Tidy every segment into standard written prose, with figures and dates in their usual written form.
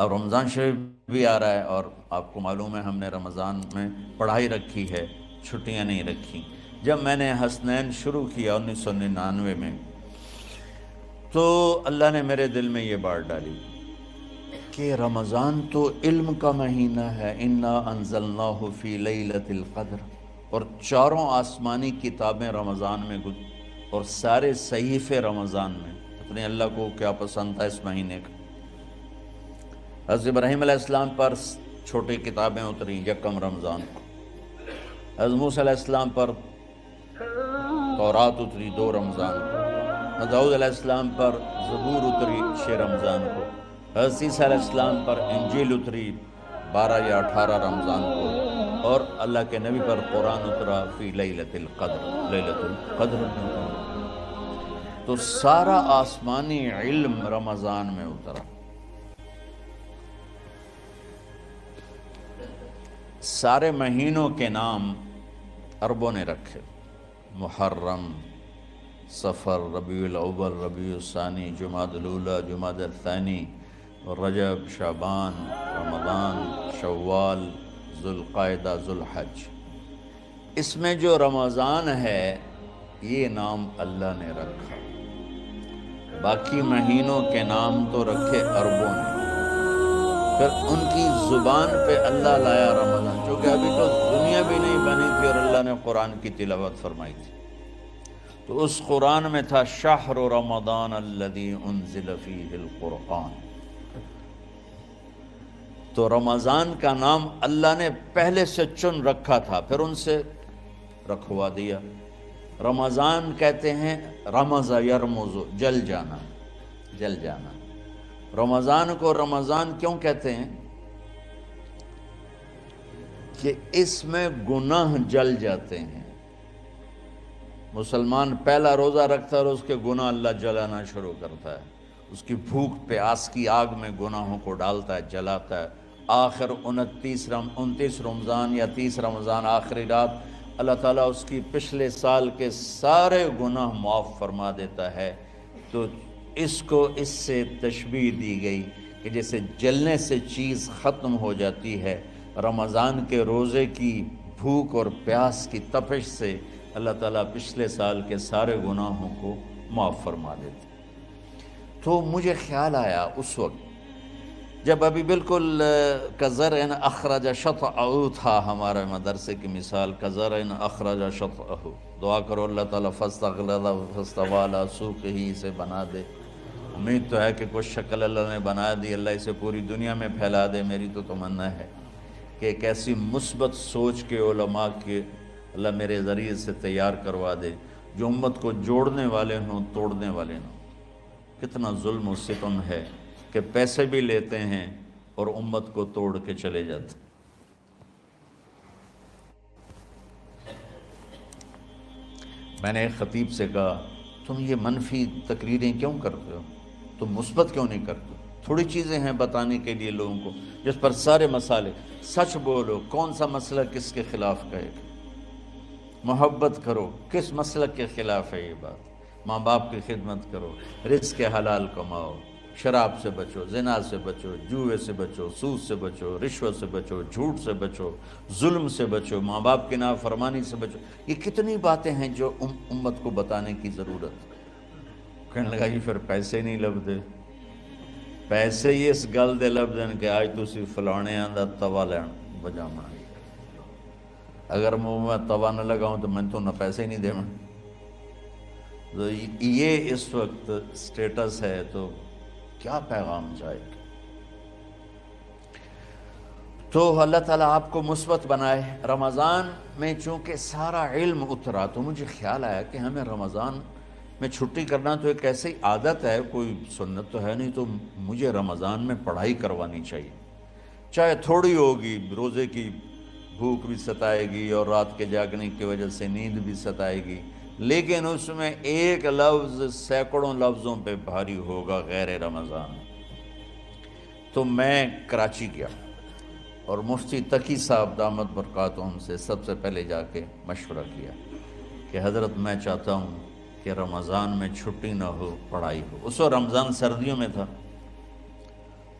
اب رمضان شریف بھی آ رہا ہے، اور آپ کو معلوم ہے ہم نے رمضان میں پڑھائی رکھی ہے، چھٹیاں نہیں رکھی۔ جب میں نے حسنین شروع کیا 1999 میں، تو اللہ نے میرے دل میں یہ بات ڈالی کہ رمضان تو علم کا مہینہ ہے، انا انزلناہ فی لیلۃ القدر، اور چاروں آسمانی کتابیں رمضان میں اور سارے صحیفے رمضان میں۔ اپنے اللہ کو کیا پسند تھا اس مہینے کا۔ حضرت ابراہیم علیہ السلام پر چھوٹی کتابیں اتری یکم رمضان کو، حضرت موسیٰ علیہ السلام پر تورات اتری 2 رمضان کو، حضرت داؤد علیہ السلام پر زبور اتری 6 رمضان کو، حضرت عیسیٰ علیہ السلام پر انجیل اتری 12 یا 18 رمضان کو، اور اللہ کے نبی پر قرآن اترا فی لیلۃ القدر، لیلۃ القدر میں اترا۔ تو سارا آسمانی علم رمضان میں اترا۔ سارے مہینوں کے نام عربوں نے رکھے، محرم، صفر، ربیع الاول، ربیع الثانی، جمادی الاولی، جمادی الثانی، رجب، شعبان، رمضان، شوال، ذوالقعدہ، ذوالحج۔ اس میں جو رمضان ہے یہ نام اللہ نے رکھا، باقی مہینوں کے نام تو رکھے عربوں نے۔ پھر ان کی زبان پہ اللہ لایا رمضان، چونکہ ابھی تو دنیا بھی نہیں بنی تھی اور اللہ نے قرآن کی تلاوت فرمائی تھی، تو اس قرآن میں تھا شہر رمضان الذی انزل فیہ القرآن۔ تو رمضان کا نام اللہ نے پہلے سے چن رکھا تھا، پھر ان سے رکھوا دیا۔ رمضان کہتے ہیں رمض یرمز، جل جانا، جل جانا۔ رمضان کو رمضان کیوں کہتے ہیں؟ کہ اس میں گناہ جل جاتے ہیں۔ مسلمان پہلا روزہ رکھتا ہے اور اس کے گناہ اللہ جلانا شروع کرتا ہے، اس کی بھوک پیاس کی آگ میں گناہوں کو ڈالتا ہے، جلاتا ہے۔ آخر 29 رمضان یا 30 رمضان آخری رات اللہ تعالیٰ اس کی پچھلے سال کے سارے گناہ معاف فرما دیتا ہے۔ تو اس کو اس سے تشبیہ دی گئی کہ جیسے جلنے سے چیز ختم ہو جاتی ہے، رمضان کے روزے کی بھوک اور پیاس کی تپش سے اللہ تعالیٰ پچھلے سال کے سارے گناہوں کو معاف فرما دیتے۔ تو مجھے خیال آیا اس وقت جب ابھی بالکل کزرع اخرج شطأہ تھا، ہمارے مدرسے کی مثال کزرع اخرج شطأہ، دعا کرو اللہ تعالیٰ فاستغلظ فاستوی علی سوقہ، اسے بنا دے۔ امید تو ہے کہ کچھ شکل اللہ نے بنا دی، اللہ اسے پوری دنیا میں پھیلا دے۔ میری تو تمنا ہے کہ ایک ایسی مثبت سوچ کے علماء کے اللہ میرے ذریعے سے تیار کروا دے جو امت کو جوڑنے والے ہوں، توڑنے والے ہوں۔ کتنا ظلم و ستم ہے کہ پیسے بھی لیتے ہیں اور امت کو توڑ کے چلے جاتے۔ میں نے ایک خطیب سے کہا تم یہ منفی تقریریں کیوں کرتے ہو، تم مثبت کیوں نہیں کرتے؟ تھوڑی چیزیں ہیں بتانے کے لیے لوگوں کو جس پر سارے مسئلے، سچ بولو، کون سا مسئلہ کس کے خلاف کہے گا، محبت کرو، کس مسلک کے خلاف ہے یہ بات، ماں باپ کی خدمت کرو، رزق حلال کماؤ، شراب سے بچو، زنا سے بچو، جوئے سے بچو، سود سے بچو، رشوت سے بچو، جھوٹ سے بچو، ظلم سے بچو، ماں باپ کی نافرمانی سے بچو۔ یہ کتنی باتیں ہیں جو امت کو بتانے کی ضرورت۔ کہنے لگا یہ پھر پیسے نہیں لبدے، پیسے ہی اس گل دے لبدن کہ آج تسی فلانے آندہ توا لین بجامنا، اگر منہ میں توا نہ لگاؤں تو میں تو نہ پیسے ہی نہیں دے۔ تو یہ اس وقت سٹیٹس ہے، تو کیا پیغام جائے گا؟ تو اللہ تعالیٰ آپ کو مثبت بنائے۔ رمضان میں چونکہ سارا علم اترا تو مجھے خیال آیا کہ ہمیں رمضان میں چھٹی کرنا تو ایک ایسی عادت ہے، کوئی سنت تو ہے نہیں، تو مجھے رمضان میں پڑھائی کروانی چاہیے، چاہے تھوڑی ہوگی، روزے کی بھوک بھی ستائے گی اور رات کے جاگنے کی وجہ سے نیند بھی ستائے گی، لیکن اس میں ایک لفظ سینکڑوں لفظوں پہ بھاری ہوگا غیر رمضان۔ تو میں کراچی گیا اور مفتی تقی صاحب دامت برکاتہم سے سب سے پہلے جا کے مشورہ کیا کہ حضرت میں چاہتا ہوں کہ رمضان میں چھٹی نہ ہو، پڑھائی ہو۔ اس وقت رمضان سردیوں میں تھا،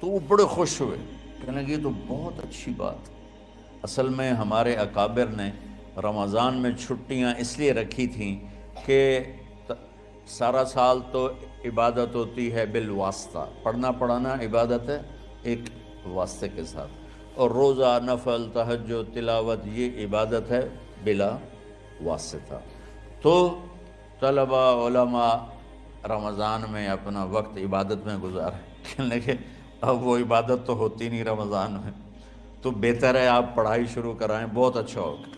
تو وہ بڑے خوش ہوئے، کہنے لگے یہ تو بہت اچھی بات۔ اصل میں ہمارے اکابر نے رمضان میں چھٹیاں اس لیے رکھی تھیں کہ سارا سال تو عبادت ہوتی ہے بالواسطہ، پڑھنا پڑھانا عبادت ہے ایک واسطے کے ساتھ، اور روزہ، نفل، تہجد، تلاوت یہ عبادت ہے بلا واسطہ۔ تو طلبہ علماء رمضان میں اپنا وقت عبادت میں گزارے، کہنے لگے اب وہ عبادت تو ہوتی نہیں رمضان میں، تو بہتر ہے آپ پڑھائی شروع کرائیں، بہت اچھا ہوگا۔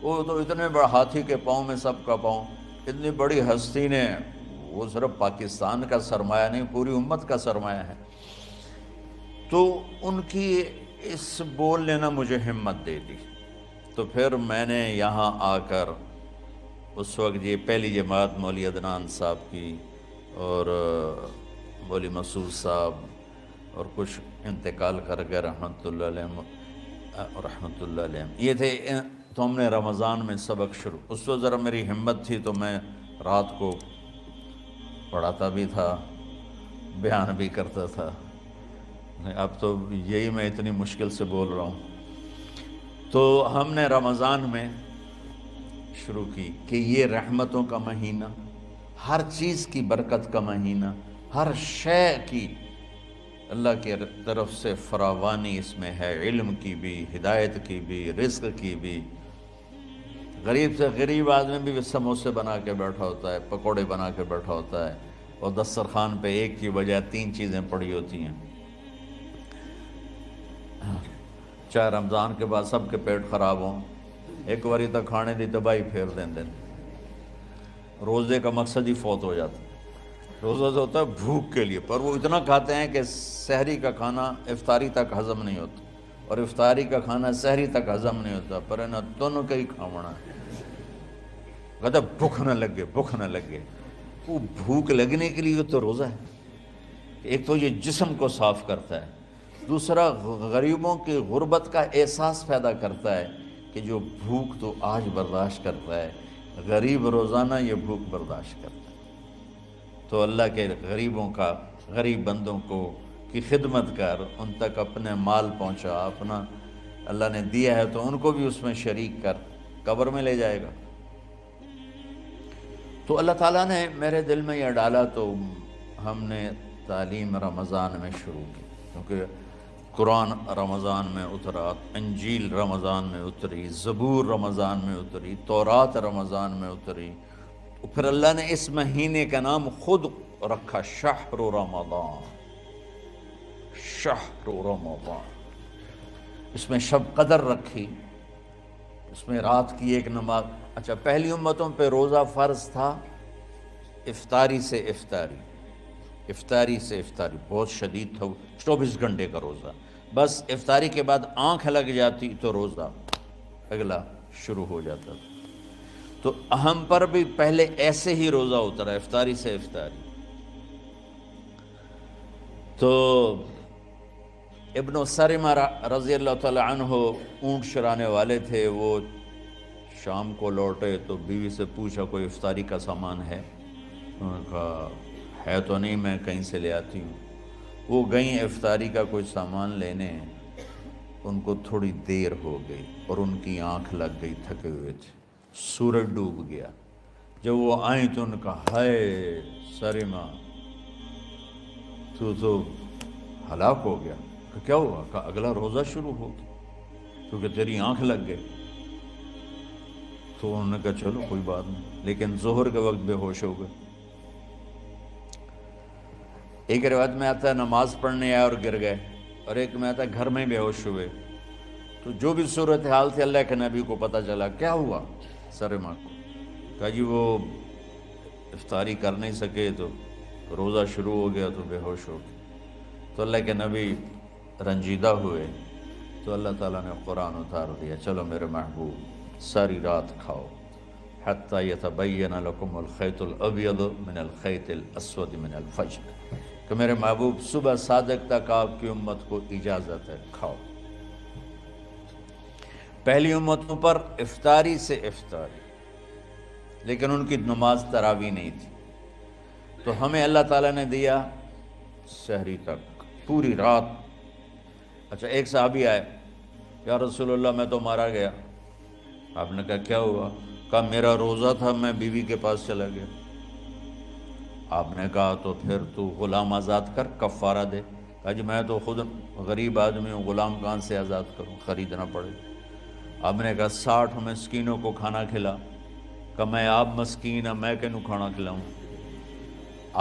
وہ تو اتنے بڑے ہاتھی کے پاؤں میں سب کا پاؤں، اتنی بڑی ہستی نے، وہ صرف پاکستان کا سرمایہ نہیں پوری امت کا سرمایہ ہے، تو ان کی اس بول نے نا مجھے ہمت دے دی۔ تو پھر میں نے یہاں آ کر اس وقت یہ پہلی جماعت مولوی عدنان صاحب کی اور مولوی مسعود صاحب اور کچھ انتقال کر گئے رحمۃ اللہ علیہ، یہ تھے، تو ہم نے رمضان میں سبق شروع، اس وقت ذرا میری ہمت تھی تو میں رات کو پڑھاتا بھی تھا، بیان بھی کرتا تھا۔ اب تو یہی میں اتنی مشکل سے بول رہا ہوں۔ تو ہم نے رمضان میں شروع کی کہ یہ رحمتوں کا مہینہ، ہر چیز کی برکت کا مہینہ، ہر شے کی اللہ کی طرف سے فراوانی اس میں ہے، علم کی بھی، ہدایت کی بھی، رزق کی بھی۔ غریب سے غریب آدمی بھی سموسے بنا کے بیٹھا ہوتا ہے، پکوڑے بنا کے بیٹھا ہوتا ہے، اور دسترخوان پہ ایک کی بجائے 3 چیزیں پڑی ہوتی ہیں۔ چاہے رمضان کے بعد سب کے پیٹ خراب ہوں، ایک واری تک کھانے دی تباہی پھیر دیں۔ روزے کا مقصد ہی فوت ہو جاتا ہے۔ روزہ تو ہوتا ہے بھوک کے لیے، پر وہ اتنا کھاتے ہیں کہ سحری کا کھانا افطاری تک ہضم نہیں ہوتا، اور افطاری کا کھانا سحری تک ہضم نہیں ہوتا، پر انہیں دونوں کا ہی کھاونا ہے۔ کہتا بھوک نہ لگے، بھوک نہ لگے۔ وہ بھوک لگنے کے لیے تو روزہ ہے، ایک تو یہ جسم کو صاف کرتا ہے، دوسرا غریبوں کی غربت کا احساس پیدا کرتا ہے کہ جو بھوک تو آج برداشت کرتا ہے، غریب روزانہ یہ بھوک برداشت کرتا ہے۔ تو اللہ کے غریبوں کا، غریب بندوں کو کی خدمت کر، ان تک اپنے مال پہنچا، اپنا اللہ نے دیا ہے تو ان کو بھی اس میں شریک کر، قبر میں لے جائے گا۔ تو اللہ تعالیٰ نے میرے دل میں یہ ڈالا، تو ہم نے تعلیم رمضان میں شروع کی، کیونکہ قرآن رمضان میں اترا، انجیل رمضان میں اتری، زبور رمضان میں اتری، تورات رمضان میں اتری۔ پھر اللہ نے اس مہینے کا نام خود رکھا شہر رمضان، شہر رمضان۔ اس میں شب قدر رکھی، اس میں رات کی ایک نماز۔ اچھا، پہلی امتوں پہ روزہ فرض تھا افطاری سے افطاری، افطاری سے افطاری، بہت شدید تھا، 24 گھنٹے کا روزہ۔ بس افطاری کے بعد آنکھ لگ جاتی تو روزہ اگلا شروع ہو جاتا تھا۔ تو ہم پر بھی پہلے ایسے ہی روزہ اترا، افطاری سے افطاری۔ تو ابن سرمہ رضی اللہ تعالی عنہ اونٹ چرانے والے تھے، وہ شام کو لوٹے تو بیوی سے پوچھا کوئی افطاری کا سامان ہے؟ انہوں نے کہا ہے تو نہیں، میں کہیں سے لے آتی ہوں۔ وہ گئیں افطاری کا کوئی سامان لینے، ان کو تھوڑی دیر ہو گئی اور ان کی آنکھ لگ گئی، تھکے ہوئے تھے، سورج ڈوب گیا۔ جب وہ آئیں تو ان کا ہائے سرمہ تو ہلاک ہو گیا۔ کہ کیا ہوا؟ کہ اگلا روزہ شروع ہو گیا کیونکہ تیری آنکھ لگ گئی۔ تو انہوں نے کہا چلو کوئی بات نہیں، لیکن ظہر کے وقت بے ہوش ہو گئے۔ ایک روایت میں آتا ہے نماز پڑھنے آئے اور گر گئے، اور ایک میں آتا ہے گھر میں بے ہوش ہوئے۔ تو جو بھی صورتحال تھی اللہ کے نبی کو پتہ چلا۔ کیا ہوا سرمہ کو؟ کہا جی وہ افطاری کر نہیں سکے تو روزہ شروع ہو گیا تو بے ہوش ہو گئے۔ تو اللہ کے نبی رنجیدہ ہوئے، تو اللہ تعالیٰ نے قرآن اتار دیا، چلو میرے محبوب ساری رات کھاؤ، حتیٰ یتبین لکم الخیط الابیض من الخیط الاسود من الفجر، کہ میرے محبوب صبح صادق تک آپ کی امت کو اجازت ہے، کھاؤ۔ پہلی امتوں پر افطاری سے افطاری، لیکن ان کی نماز تراویح نہیں تھی۔ تو ہمیں اللہ تعالیٰ نے دیا سحری تک، پوری رات. اچھا ایک صحابی آئے, یا رسول اللہ میں تو مارا گیا. آپ نے کہا کیا ہوا؟ کہا میرا روزہ تھا, میں بیوی کے پاس چلا گیا. آپ نے کہا تو پھر تو غلام آزاد کر, کفارہ دے. کہا جی میں تو خود غریب آدمی ہوں, غلام کہاں سے آزاد کروں, خریدنا پڑے. آپ نے کہا 60 مسکینوں کو کھانا کھلا. کہ میں آپ مسکین ہیں, میں کینوں کھانا کھلاؤں؟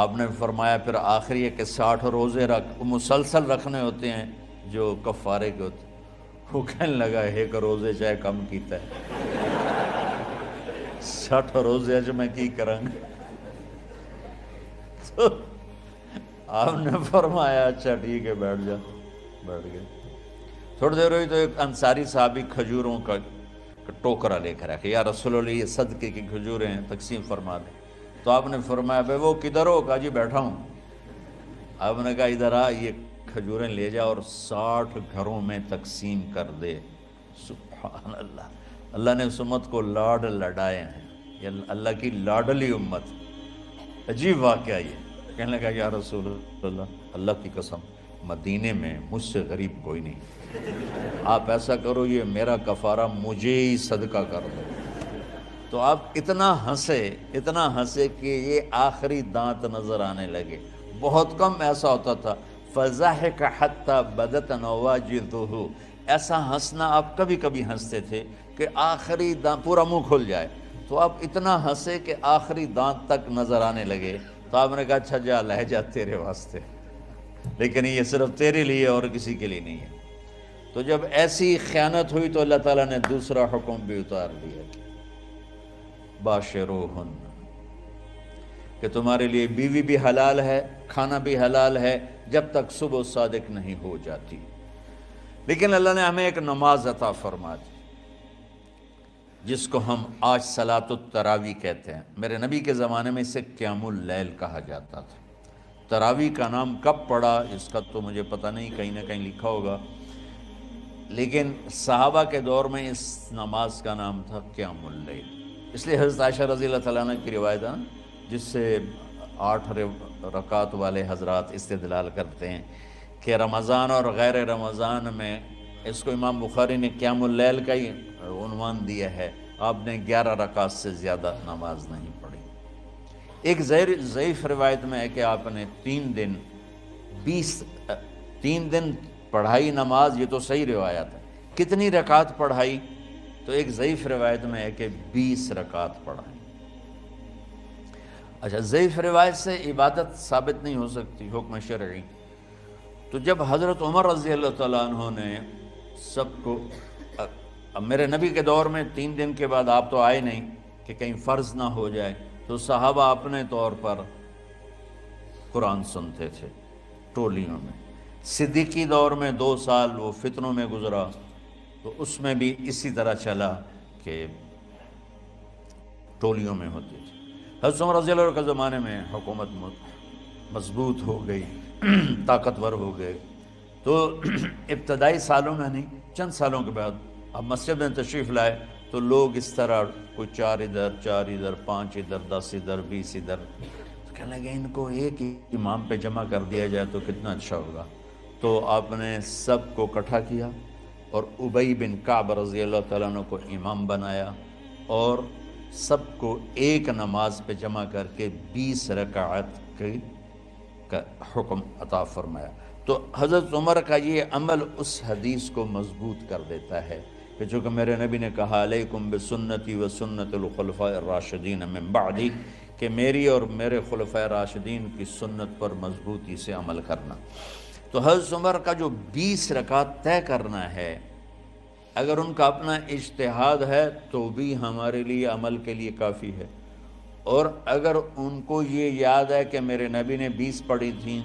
آپ نے فرمایا پھر آخری ہے کہ 60 روزے رکھ, مسلسل رکھنے ہوتے ہیں جو کفارے کے ہوتے ہیں. وہ کہنے لگا ایک روزے چاہے کم کیتا ہے, 60 روزے جو میں کی کروں گا. تو آپ نے فرمایا اچھا ٹھیک ہے بیٹھ جا. بیٹھ گئے. تھوڑی دیر ہوئی تو ایک انصاری صحابی کھجوروں کا ٹوکرا لے کر رکھے, یا رسول اللہ یہ صدقے کی کھجوریں ہیں, تقسیم فرما دیں. تو آپ نے فرمایا بھائی وہ کدھر ہو؟ کہا جی بیٹھا ہوں. آپ نے کہا ادھر آ, یہ کھجوریں لے جا اور 60 گھروں میں تقسیم کر دے. سبحان اللہ, اللہ نے اس امت کو لاڈ لڈائے ہیں, یہ اللہ کی لاڈلی امت. عجیب واقعہ یہ. کہنے لگا یا رسول اللہ, اللہ کی قسم مدینے میں مجھ سے غریب کوئی نہیں, آپ ایسا کرو یہ میرا کفارہ مجھے ہی صدقہ کر دو. تو آپ اتنا ہنسے کہ یہ آخری دانت نظر آنے لگے. بہت کم ایسا ہوتا تھا. فَضَحِكَ حَتَّى بَدَتْ نَوَاجِذُهُ, ایسا ہنسنا آپ کبھی کبھی ہنستے تھے کہ آخری دانت پورا منہ کھل جائے. تو آپ اتنا ہنسے کہ آخری دانت تک نظر آنے لگے. تو آپ نے کہا اچھا جا لہ جا تیرے واسطے, لیکن یہ صرف تیرے لیے اور کسی کے لیے نہیں ہے. تو جب ایسی خیانت ہوئی تو اللہ تعالیٰ نے دوسرا حکم بھی اتار دیا, باشروہن, کہ تمہارے لیے بیوی بھی حلال ہے, کھانا بھی حلال ہے جب تک صبح صادق نہیں ہو جاتی. لیکن اللہ نے ہمیں ایک نماز عطا فرما دی جس کو ہم آج صلاۃ التراویح کہتے ہیں. میرے نبی کے زمانے میں اسے قیام اللیل کہا جاتا تھا. تراویح کا نام کب پڑا اس کا تو مجھے پتہ نہیں, کہیں نہ کہیں لکھا ہوگا, لیکن صحابہ کے دور میں اس نماز کا نام تھا قیام اللیل. اس لیے حضرت عائشہ رضی اللہ تعالیٰ عنہ کی روایت ہے جس سے 8 رکعت والے حضرات استدلال کرتے ہیں کہ رمضان اور غیر رمضان میں, اس کو امام بخاری نے قیام اللیل کا ہی عنوان دیا ہے, آپ نے 11 رکعت سے زیادہ نماز نہیں پڑھی. ایک ضعیف روایت میں ہے کہ آپ نے 3 دن پڑھائی نماز, یہ تو صحیح روایت ہے. کتنی رکعت پڑھائی؟ تو ایک ضعیف روایت میں ہے کہ 20 رکعت پڑھائی. اچھا ضعیف روایت سے عبادت ثابت نہیں ہو سکتی, حکم شرعی. تو جب حضرت عمر رضی اللہ تعالیٰ عنہ نے سب کو, اب میرے نبی کے دور میں 3 دن کے بعد آپ تو آئے نہیں کہ کہیں فرض نہ ہو جائے, تو صحابہ اپنے طور پر قرآن سنتے تھے ٹولیوں میں. صدیقی دور میں 2 سال وہ فتنوں میں گزرا, تو اس میں بھی اسی طرح چلا کہ ٹولیوں میں ہوتی تھی. حضرت عمر رضی اللہ عنہ کے زمانے میں حکومت مضبوط ہو گئی, طاقتور ہو گئے. تو ابتدائی سالوں میں نہیں, چند سالوں کے بعد اب مسجد میں تشریف لائے تو لوگ اس طرح کوئی 4 ادھر 4 ادھر 5 ادھر 10 ادھر 20 ادھر, تو کہنے لگے ان کو ایک ہی امام پہ جمع کر دیا جائے تو کتنا اچھا ہوگا. تو آپ نے سب کو اکٹھا کیا اور ابی بن کعب رضی اللہ تعالیٰ عنہ کو امام بنایا, اور سب کو ایک نماز پہ جمع کر کے 20 رکعت کا حکم عطا فرمایا. تو حضرت عمر کا یہ عمل اس حدیث کو مضبوط کر دیتا ہے کہ چونکہ میرے نبی نے کہا علیکم بسنتی و سنت الخلفاء الراشدین من بعدی, کہ میری اور میرے خلفاء راشدین کی سنت پر مضبوطی سے عمل کرنا. تو حضرت عمر کا جو 20 رکعت طے کرنا ہے, اگر ان کا اپنا اجتہاد ہے تو بھی ہمارے لیے عمل کے لیے کافی ہے, اور اگر ان کو یہ یاد ہے کہ میرے نبی نے 20 پڑھی تھیں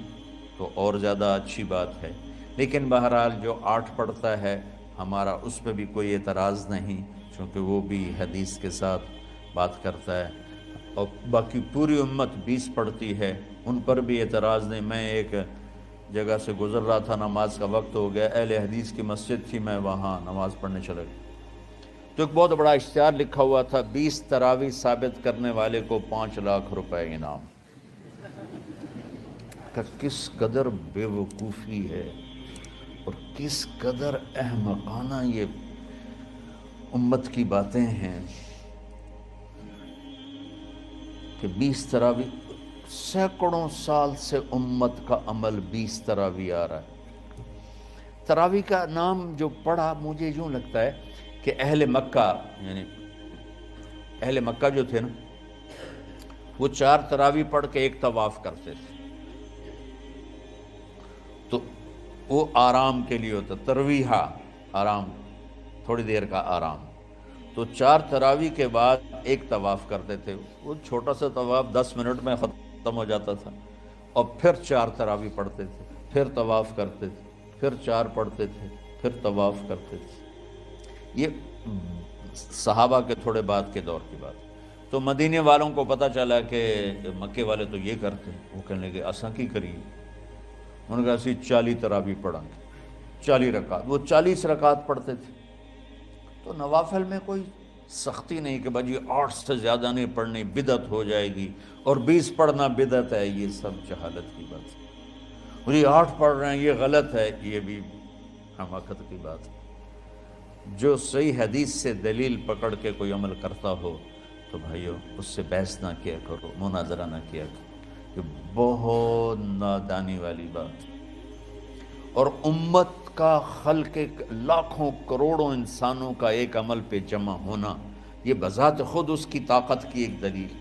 تو اور زیادہ اچھی بات ہے. لیکن بہرحال جو 8 پڑھتا ہے ہمارا اس پہ بھی کوئی اعتراض نہیں, چونکہ وہ بھی حدیث کے ساتھ بات کرتا ہے, اور باقی پوری امت 20 پڑھتی ہے, ان پر بھی اعتراض نہیں. میں ایک جگہ سے گزر رہا تھا, نماز کا وقت ہو گیا, اہل حدیث کی مسجد تھی, میں وہاں نماز پڑھنے چلا گیا. تو ایک بہت بڑا اشتہار لکھا ہوا تھا, 20 تراویح ثابت کرنے والے کو 5 لاکھ روپے انعام. کہ کس قدر بے وقوفی ہے اور کس قدر احمقانہ یہ امت کی باتیں ہیں کہ 20 تراویح، سینکڑوں سال سے امت کا عمل 20 تراویح آ رہا ہے۔ تراویح کا نام جو پڑھا مجھے یوں لگتا ہے کہ اہل مکہ، یعنی اہل مکہ جو تھے نا، وہ 4 تراویح پڑھ کے ایک طواف کرتے تھے، تو وہ آرام کے لیے ہوتا، ترویحہ آرام، تھوڑی دیر کا آرام، تو 4 تراویح کے بعد ایک طواف کرتے تھے۔ وہ چھوٹا سا طواف 10 منٹ میں ختم ہو جاتا تھا، اور پھر 4 تراویح پڑھتے تھے، پھر طواف کرتے تھے، پھر 4 پڑھتے تھے، پھر طواف کرتے تھے۔ یہ صحابہ کے تھوڑے بعد کے دور کی بات۔ تو مدینے والوں کو پتہ چلا کہ مکے والے تو یہ کرتے ہیں، وہ کہنے لگے اساں کی کریے؟ انہوں نے کہا اسی 40 تراویح پڑھیں گے، 40 رکعت۔ وہ 40 رکعت پڑھتے تھے۔ تو نوافل میں کوئی سختی نہیں کہ بھائی 8 سے زیادہ نہیں پڑھنی، بدعت ہو جائے گی، اور 20 پڑھنا بدعت ہے، یہ سب جہالت کی بات ہے۔ اور یہ 8 پڑھ رہے ہیں یہ غلط ہے، یہ بھی حماقت کی بات ہے۔ جو صحیح حدیث سے دلیل پکڑ کے کوئی عمل کرتا ہو تو بھائیو اس سے بحث نہ کیا کرو، مناظرہ نہ کیا کرو، یہ بہت نادانی والی بات ہے۔ اور امت کا خلق لاکھوں کروڑوں انسانوں کا ایک عمل پہ جمع ہونا، یہ بذات خود اس کی طاقت کی ایک دلیل۔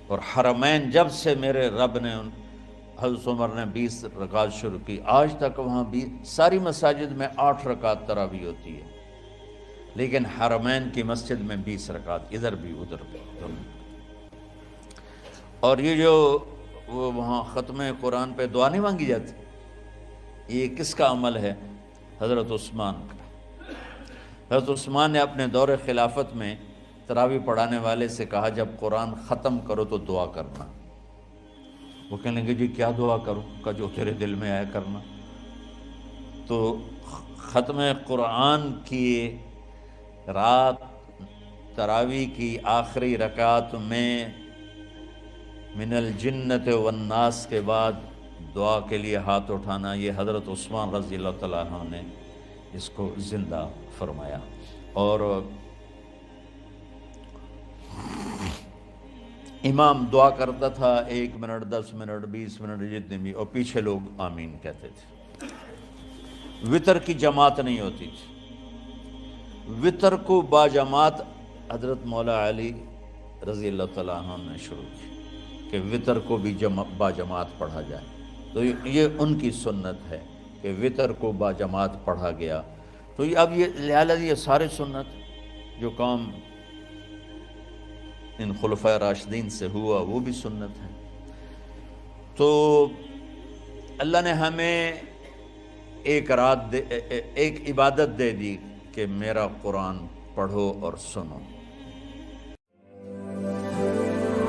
اور حرمین جب سے میرے رب نے، حضرت عمر نے 20 رکعت شروع کی، آج تک وہاں بھی ساری مساجد میں 8 رکعت تراویح ہوتی ہے، لیکن حرمین کی مسجد میں 20 رکعت، ادھر بھی ادھر بھی۔ اور یہ جو وہاں ختم قرآن پہ دعا نہیں مانگی جاتی، یہ کس کا عمل ہے؟ حضرت عثمان کا۔ حضرت عثمان نے اپنے دور خلافت میں تراویح پڑھانے والے سے کہا جب قرآن ختم کرو تو دعا کرنا۔ وہ کہنے لگے جی کیا دعا کروں؟ کہ جو تیرے دل میں آیا کرنا۔ تو ختم قرآن کی رات تراویح کی آخری رکعت میں من الجنت والناس کے بعد دعا کے لیے ہاتھ اٹھانا، یہ حضرت عثمان رضی اللہ تعالیٰ عنہ نے اس کو زندہ فرمایا۔ اور امام دعا کرتا تھا 1 منٹ، 10 منٹ، 20 منٹ، جتنے بھی، اور پیچھے لوگ آمین کہتے تھے۔ وطر کی جماعت نہیں ہوتی تھی، وطر کو با جماعت حضرت مولا علی رضی اللہ تعالیٰ عنہ نے شروع کی کہ وطر کو بھی با جماعت پڑھا جائے۔ تو یہ ان کی سنت ہے کہ وطر کو با جماعت پڑھا گیا۔ تو اب یہ لہٰذا یہ سارے سنت جو کام ان خلفۂ راشدین سے ہوا وہ بھی سنت ہے۔ تو اللہ نے ہمیں ایک عبادت دے دی کہ میرا قرآن پڑھو اور سنو۔